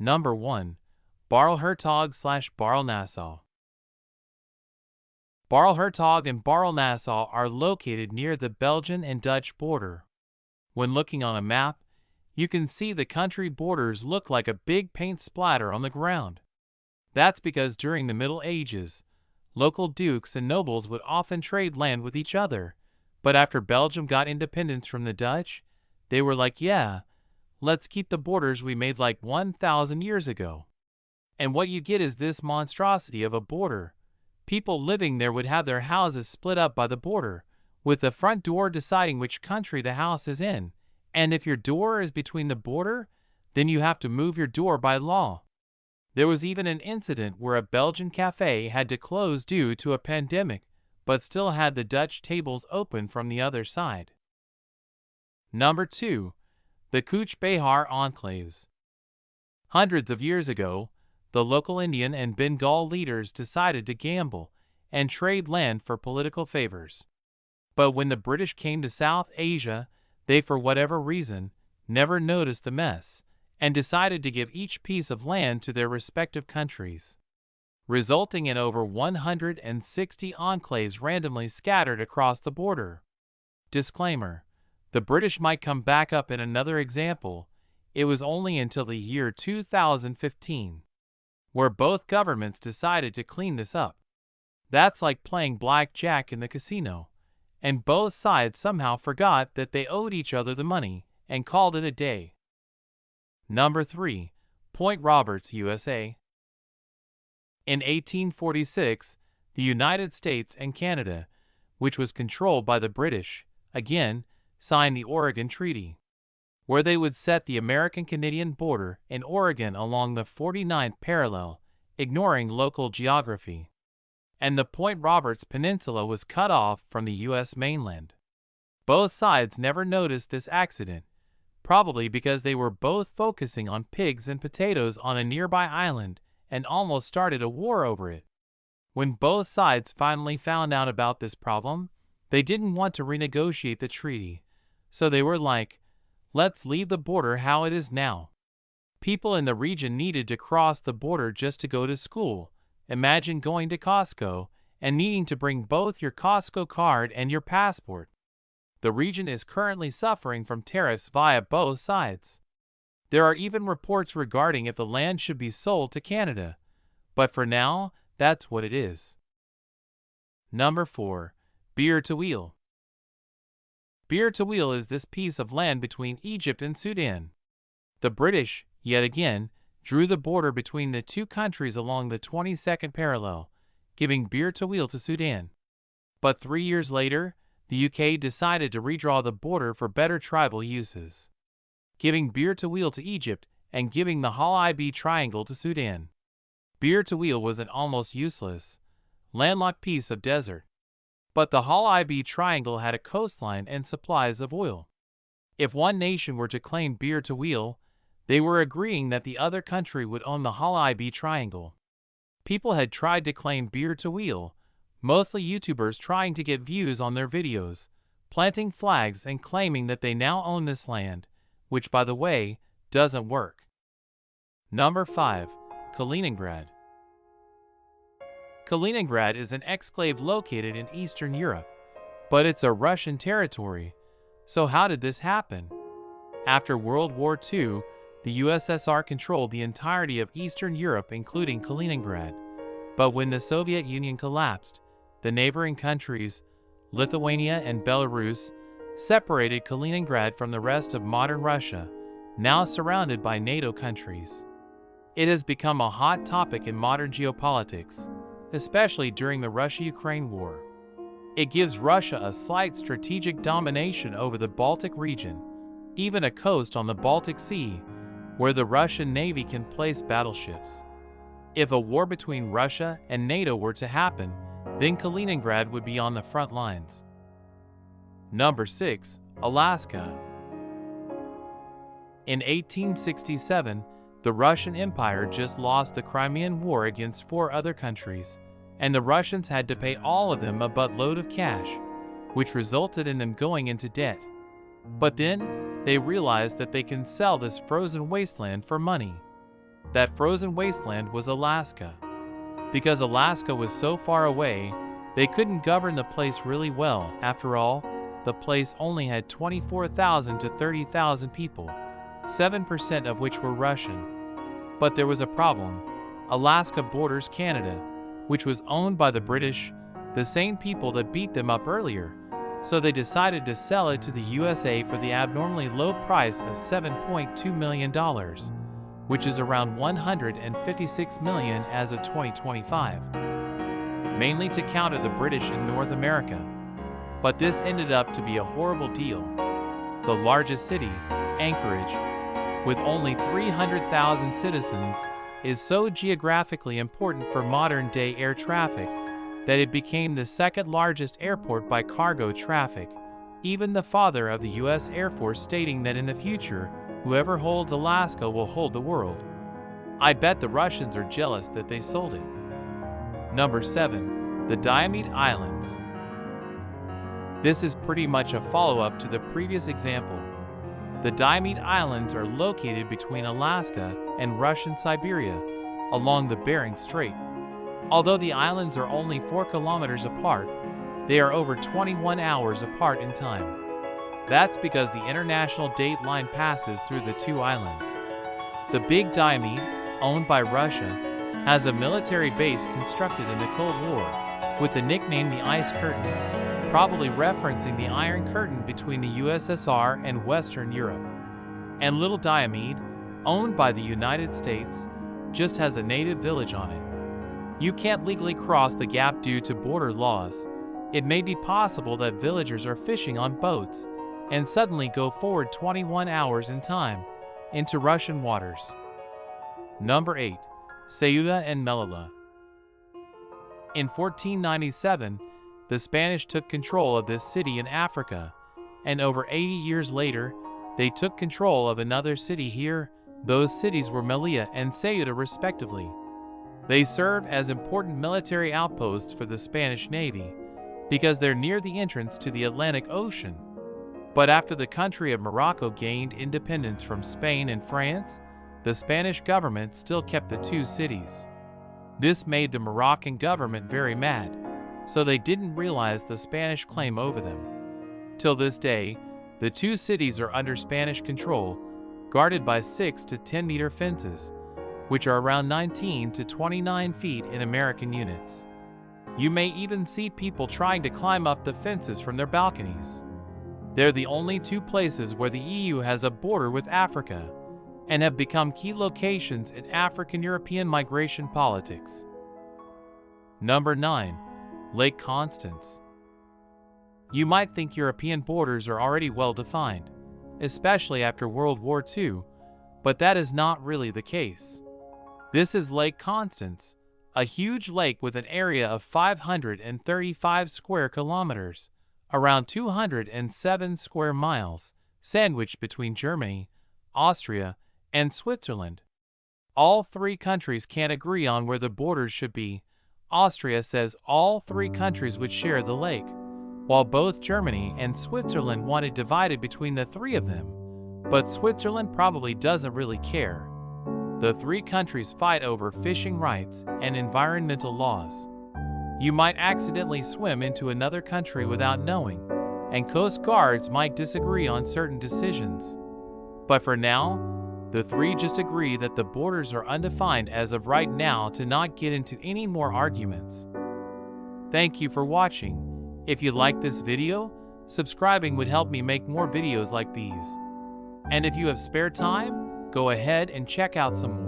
Number 1. Barl-Hertog/Barl-Nassau. Barl-Hertog and Barl-Nassau are located near the Belgian and Dutch border. When looking on a map, you can see the country borders look like a big paint splatter on the ground. That's because during the Middle Ages, local dukes and nobles would often trade land with each other, but after Belgium got independence from the Dutch, they were like, yeah, let's keep the borders we made like 1,000 years ago. And what you get is this monstrosity of a border. People living there would have their houses split up by the border, with the front door deciding which country the house is in, and if your door is between the border, then you have to move your door by law. There was even an incident where a Belgian cafe had to close due to a pandemic, but still had the Dutch tables open from the other side. Number 2. The Cooch Behar Enclaves. Hundreds of years ago, the local Indian and Bengal leaders decided to gamble and trade land for political favors. But when the British came to South Asia, they, for whatever reason, never noticed the mess and decided to give each piece of land to their respective countries, resulting in over 160 enclaves randomly scattered across the border. Disclaimer: the British might come back up in another example. It was only until the year 2015 where both governments decided to clean this up. That's like playing blackjack in the casino, and both sides somehow forgot that they owed each other the money and called it a day. Number 3. Point Roberts, USA. In 1846, the United States and Canada, which was controlled by the British, again signed the Oregon Treaty, where they would set the American-Canadian border in Oregon along the 49th parallel, ignoring local geography, and the Point Roberts Peninsula was cut off from the U.S. mainland. Both sides never noticed this accident, probably because they were both focusing on pigs and potatoes on a nearby island and almost started a war over it. When both sides finally found out about this problem, they didn't want to renegotiate the treaty, so they were like, let's leave the border how it is now. People in the region needed to cross the border just to go to school. Imagine going to Costco and needing to bring both your Costco card and your passport. The region is currently suffering from tariffs via both sides. There are even reports regarding if the land should be sold to Canada, but for now, that's what it is. Number 4. Bir Tawil. Bir Tawil is this piece of land between Egypt and Sudan. The British, yet again, drew the border between the two countries along the 22nd parallel, giving Bir Tawil to Sudan. But 3 years later, the UK decided to redraw the border for better tribal uses, giving Bir Tawil to Egypt and giving the Hal-Ib Triangle to Sudan. Bir Tawil was an almost useless, landlocked piece of desert, but the Hal-Ib Triangle had a coastline and supplies of oil. If one nation were to claim Bir Tawil, they were agreeing that the other country would own the Hal-Ib Triangle. People had tried to claim Bir Tawil, mostly YouTubers trying to get views on their videos, planting flags and claiming that they now own this land, which, by the way, doesn't work. Number 5. Kaliningrad. Kaliningrad is an exclave located in Eastern Europe, but it's a Russian territory. So how did this happen? After World War II, the USSR controlled the entirety of Eastern Europe, including Kaliningrad. But when the Soviet Union collapsed, the neighboring countries, Lithuania and Belarus, separated Kaliningrad from the rest of modern Russia, now surrounded by NATO countries. It has become a hot topic in modern geopolitics, especially during the Russia-Ukraine war. It gives Russia a slight strategic domination over the Baltic region, even a coast on the Baltic Sea, where the Russian Navy can place battleships. If a war between Russia and NATO were to happen, then Kaliningrad would be on the front lines. Number 6. Alaska. In 1867, the Russian Empire just lost the Crimean War against 4 other countries, and the Russians had to pay all of them a buttload of cash, which resulted in them going into debt. But then, they realized that they can sell this frozen wasteland for money. That frozen wasteland was Alaska. Because Alaska was so far away, they couldn't govern the place really well. After all, the place only had 24,000 to 30,000 people, 7% of which were Russian. But there was a problem. Alaska borders Canada, which was owned by the British, the same people that beat them up earlier, so they decided to sell it to the USA for the abnormally low price of $7.2 million, which is around $156 million as of 2025, mainly to counter the British in North America. But this ended up to be a horrible deal. The largest city, Anchorage, with only 300,000 citizens, is so geographically important for modern-day air traffic that it became the second largest airport by cargo traffic, even the father of the U.S. Air Force stating that in the future, whoever holds Alaska will hold the world. I bet the Russians are jealous that they sold it. Number 7. The Diomede Islands. This is pretty much a follow-up to the previous example. The Diomede Islands are located between Alaska and Russian Siberia, along the Bering Strait. Although the islands are only 4 kilometers apart, they are over 21 hours apart in time. That's because the international date line passes through the two islands. The Big Diomede, owned by Russia, has a military base constructed in the Cold War, with the nickname the Ice Curtain, probably referencing the Iron Curtain between the USSR and Western Europe. And Little Diomede, owned by the United States, just has a native village on it. You can't legally cross the gap due to border laws. It may be possible that villagers are fishing on boats and suddenly go forward 21 hours in time into Russian waters. Number 8. Ceuta and Melilla. In 1497, the Spanish took control of this city in Africa, and over 80 years later, they took control of another city here. Those cities were Melilla and Ceuta respectively. They serve as important military outposts for the Spanish Navy because they're near the entrance to the Atlantic Ocean. But after the country of Morocco gained independence from Spain and France, the Spanish government still kept the two cities. This made the Moroccan government very mad, so they didn't realize the Spanish claim over them. Till this day, the two cities are under Spanish control, guarded by 6 to 10 meter fences, which are around 19 to 29 feet in American units. You may even see people trying to climb up the fences from their balconies. They're the only two places where the EU has a border with Africa and have become key locations in African-European migration politics. Number 9. Lake Constance. You might think European borders are already well defined, especially after World War II, but that is not really the case. This is Lake Constance, a huge lake with an area of 535 square kilometers, around 207 square miles, sandwiched between Germany, Austria, and Switzerland. All three countries can't agree on where the borders should be. Austria says all three countries would share the lake, while both Germany and Switzerland want it divided between the three of them. But Switzerland probably doesn't really care. The three countries fight over fishing rights and environmental laws. You might accidentally swim into another country without knowing, and coast guards might disagree on certain decisions. But for now, the three just agree that the borders are undefined as of right now to not get into any more arguments. Thank you for watching. If you like this video, subscribing would help me make more videos like these. And if you have spare time, go ahead and check out some more.